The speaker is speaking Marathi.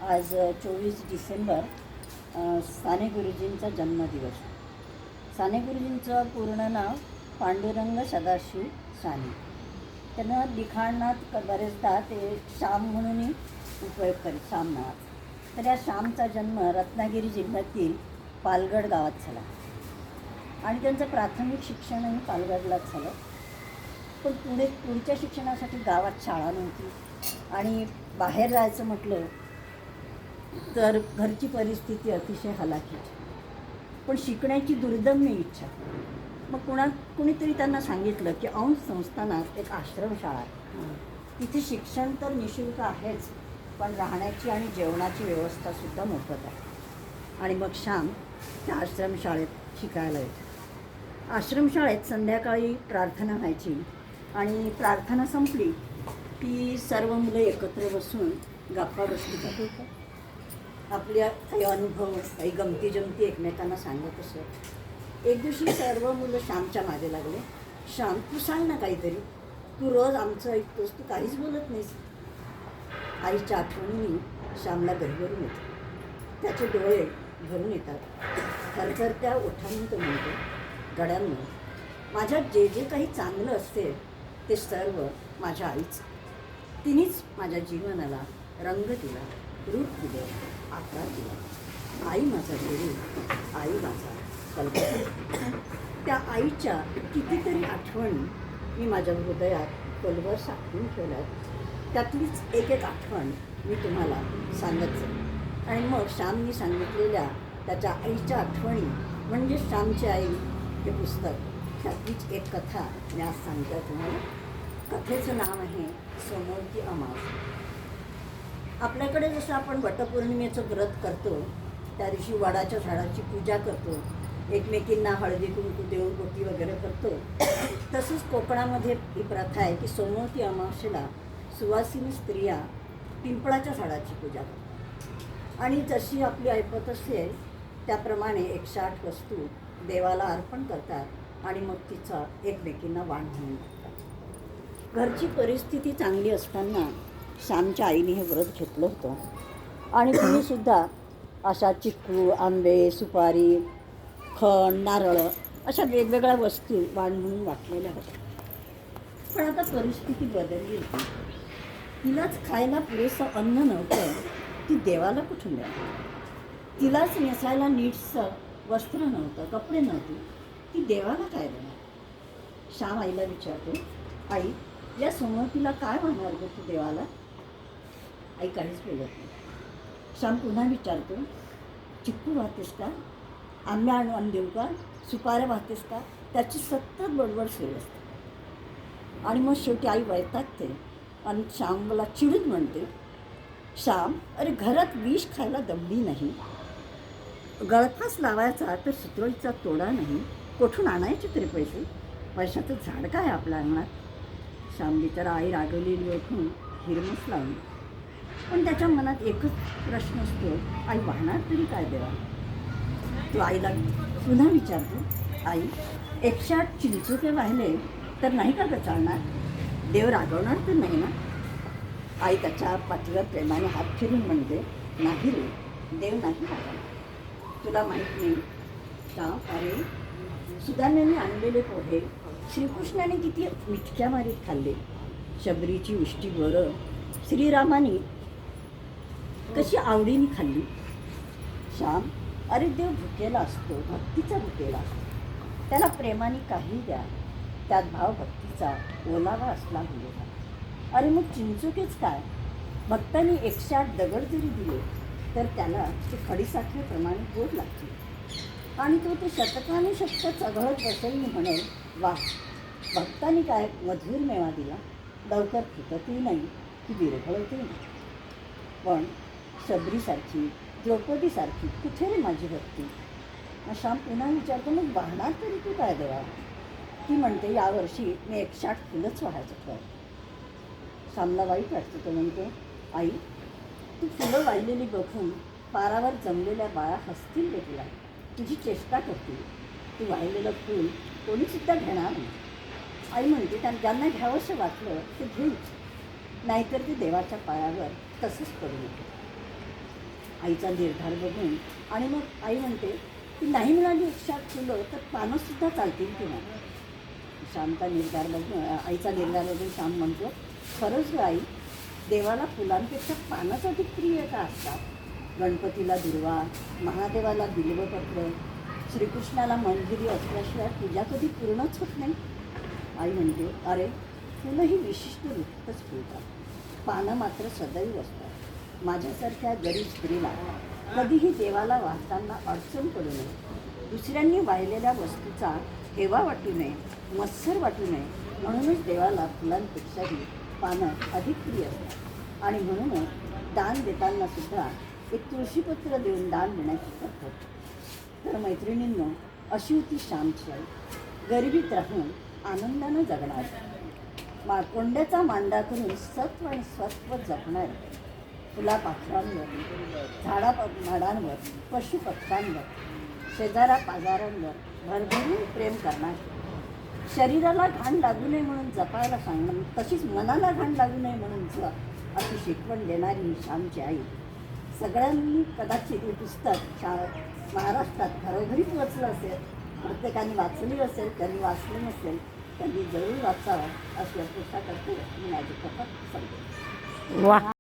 आज 24 डिसेंबर साने गुरुजींचा जन्मदिवस. साने गुरुजींचं पूर्ण नाव पांडुरंग सदाशिव साने. त्यांना लिखाणात बरेचदा ते श्याम म्हणूनही उपयोग करीत, श्याम नावाचा. तर या श्यामचा जन्म रत्नागिरी जिल्ह्यातील पालगड गावात झाला आणि त्यांचं प्राथमिक शिक्षणही पालगडलाच झालं. पण पुढच्या शिक्षणासाठी गावात शाळा नव्हती आणि बाहेर जायचं म्हटलं तर घरची परिस्थिती अतिशय हलाखीची. पण शिकण्याची दुर्दम्य इच्छा. मग कुणीतरी त्यांना सांगितलं की अंश संस्थानात एक आश्रमशाळा आहे, तिथे शिक्षण तर निःशुल्क आहेच, पण राहण्याची आणि जेवणाची व्यवस्थासुद्धा मोफत आहे. आणि मग श्याम त्या आश्रमशाळेत शिकायला येतो. आश्रमशाळेत संध्याकाळी प्रार्थना व्हायची आणि प्रार्थना संपली की सर्व मुलं एकत्र बसून गप्पा गोष्टी करत आपल्या काही अनुभव, काही गमती जमती एकमेकांना सांगत असत. एक दिवशी सर्व मुलं श्यामच्या मागे लागले. श्याम, तू सांग ना काहीतरी, तू रोज आमचं ऐकतोस, तू काहीच बोलत नाहीस. आईच्या आठवणीने श्यामला गरगरून येते. त्याचे डोळे भरून येतात. थरथरत्या ओठांनी तो म्हणतो, गड्यांनो, माझ्यात जे जे काही चांगलं असते ते सर्व माझ्या आईच. तिनेच माझ्या जीवनाला रंग दिला, रूप दिले, आकार दिला. आई माझा गुरु, आई माझा कल्पना. त्या आईच्या कितीतरी आठवणी मी माझ्या हृदयात खोलवर साठवून ठेवल्यात. त्यातलीच एक एक आठवण मी तुम्हाला सांगत जाईल. आणि मग श्यामनी सांगितलेल्या त्याच्या आईच्या आठवणी म्हणजे श्यामची आई हे पुस्तक, त्यातलीच एक कथा मी आज सांगते तुम्हाला. कथेचं नाव आहे सोमवती अमास. आपल्याकडे जसं आपण वटपौर्णिमेचं व्रत करतो, त्या दिवशी वडाच्या झाडाची पूजा करतो, एकमेकींना हळदी कुंकू देऊन ओटी वगैरे करतो, तसंच कोकणामध्ये ही प्रथा आहे की सोमवती अमावस्येला सुवासिनी स्त्रिया पिंपळाच्या झाडाची पूजा करतात. आणि जशी आपली ऐपत असेल त्याप्रमाणे 108 वस्तू देवाला अर्पण करतात आणि मग तिचा एकमेकींना वाण म्हणून टाकतात. घरची परिस्थिती चांगली असताना श्यामच्या आईने हे व्रत घेतलं होतं आणि तुम्हीसुद्धा अशा चिक्कू, आंबे, सुपारी, खण, नारळ अशा वेगवेगळ्या वस्तू वाण म्हणून वाटलेल्या होत्या. पण आता परिस्थिती बदलली होती. तिलाच खायला पुरेसं अन्न नव्हतं, ती देवाला कुठून द्यावी? तिलाच नेसायला नीटसं वस्त्र नव्हतं, कपडे नव्हते, ती देवाला काय देणार? श्याम आईला विचारतो, आई, या सोमवतीला काय म्हणणार गं तू देवाला? आई काहीच बोलत नाही. श्याम पुन्हा विचारतो, चिक्कू वाहतेस का? आंबे आणून देऊ का? सुपाऱ्या वाहतेस का? त्याची सतत बडबड सुरू असते. आणि मग शेवटी आई वैतागते आणि श्यामला चिडून म्हणते, श्याम, अरे घरात विष खायला दमली नाही, गळफास लावायचा तर सुतळीचा तोडा नाही, कोठून आणायचे तरी पैसे? पैशाचं झाड काय आपल्या अंगणात? श्याम बिचारा आई रागवलेली ओळखून हिरमस लावली. पण त्याच्या मनात एकच प्रश्न असतो, आई वाहणार तरी काय देवा? तो आईला पुन्हा विचारतो, आई, 108 चिंचोके वाहिले तर नाही का गं चालणार? देव रागवणार तर नाही ना? आई त्याच्या पाठीवर प्रेमाने हात फिरून म्हणते, नाही रे, देव नाही रागवणार. तुला माहीत नाही का? अरे, सुदाम्याने आणलेले पोहे श्रीकृष्णाने किती मिठक्या मारीत खाल्ले. शबरीची उष्टी बरं श्रीरामाने कशी आवडीने खाल्ली. श्याम, अरे देव भुकेला असतो, भक्तीचा भुकेला असतो. त्याला प्रेमाने काही द्या, त्यात भाव भक्तीचा ओलावा असला हवा. अरे मग चिंचोकेच काय? भक्तांनी 108 दगड जरी दिले तर त्याला ते खडीसाखरेप्रमाणे गोड लागते. आणि तो ते शतकाने शतक चघळत बसेल म्हणेल, वा, भक्तांनी काय मधुर मेवा दिला, लवकर फुटतही नाही की विरघळतही नाही. पण शबरीसारखी, द्रौपदीसारखी कुठे रे माझी भक्ती? श्याम पुन्हा विचारतो, मग वाहणार तरी तू काय देवा? ती म्हणते, यावर्षी मी 108 फुलंच वाहायचं ठरवलं. श्यामला वाईट वाटतं. तो म्हणतो, आई, तू फुलं वाहिलेली बघून पारावर जमलेल्या बाळा हसतील रे तुला, तुझी चेष्टा करतील. तू वाहिलेलं फूल कोणीसुद्धा घेणार नाही. आई म्हणते, ज्यांना घ्यावंसं वाटलं ते घेऊच, नाहीतर ते देवाच्या पायावर तसंच पडू नये. आईचा निर्धार बघून. आणि मग आई म्हणते की नाही मिळाली 108 फुलं तर पानंसुद्धा चालतील की नाही. श्यामचा निर्धार बघून, आईचा निर्धार बघून श्याम म्हणतो, खरंच गं आई, देवाला फुलांपेक्षा पानंच अधिक प्रिय का असतात? गणपतीला दुर्वा, महादेवाला बिल्वपत्र, श्रीकृष्णाला मंजिरी असल्याशिवाय पूजा कधी पूर्णच होत नाही. आई म्हणते, अरे फुलं ही विशिष्ट ऋतूतच फुलतात, पानं मात्र सदैव असतात. माझ्यासारख्या गरीब स्त्रीला कधीही देवाला वाहताना अडचण पडू नये, दुसऱ्यांनी वाहिलेल्या वस्तूचा हेवा वाटू नये, मत्सर वाटू नये, म्हणूनच देवाला फुलांपेक्षाही पानं अधिक प्रिय असतात. आणि म्हणूनच दान देताना सुद्धा एक तुळशीपत्र देऊन दान देण्याची पद्धत. तर मैत्रिणींनो, अशी होती श्यामची आई, गरिबीत राहून आनंदानं जगणार, कोंड्याचा मांडा करून सत्व आणि सत्व जपणार, फुलापाखरांवर, झाडामाडांवर, पशुपक्ष्यांवर, शेजारा पाजारांवर भरभरून प्रेम करणार, शरीराला घाण लागू नये म्हणून जपायला सांगणार, तशीच मनाला घाण लागू नये म्हणून जप, अशी शिकवण देणारी ही श्यामची आई. सगळ्यांनी कदाचित हे पुस्तक महाराष्ट्रात घरोघरी पोचलं असेल, प्रत्येकाने वाचली असेल, त्यांनी वाचलं नसेल त्यांनी जरूर वाचावं अशी अपेक्षा करते. मी माझी कथा सांगते. वाह.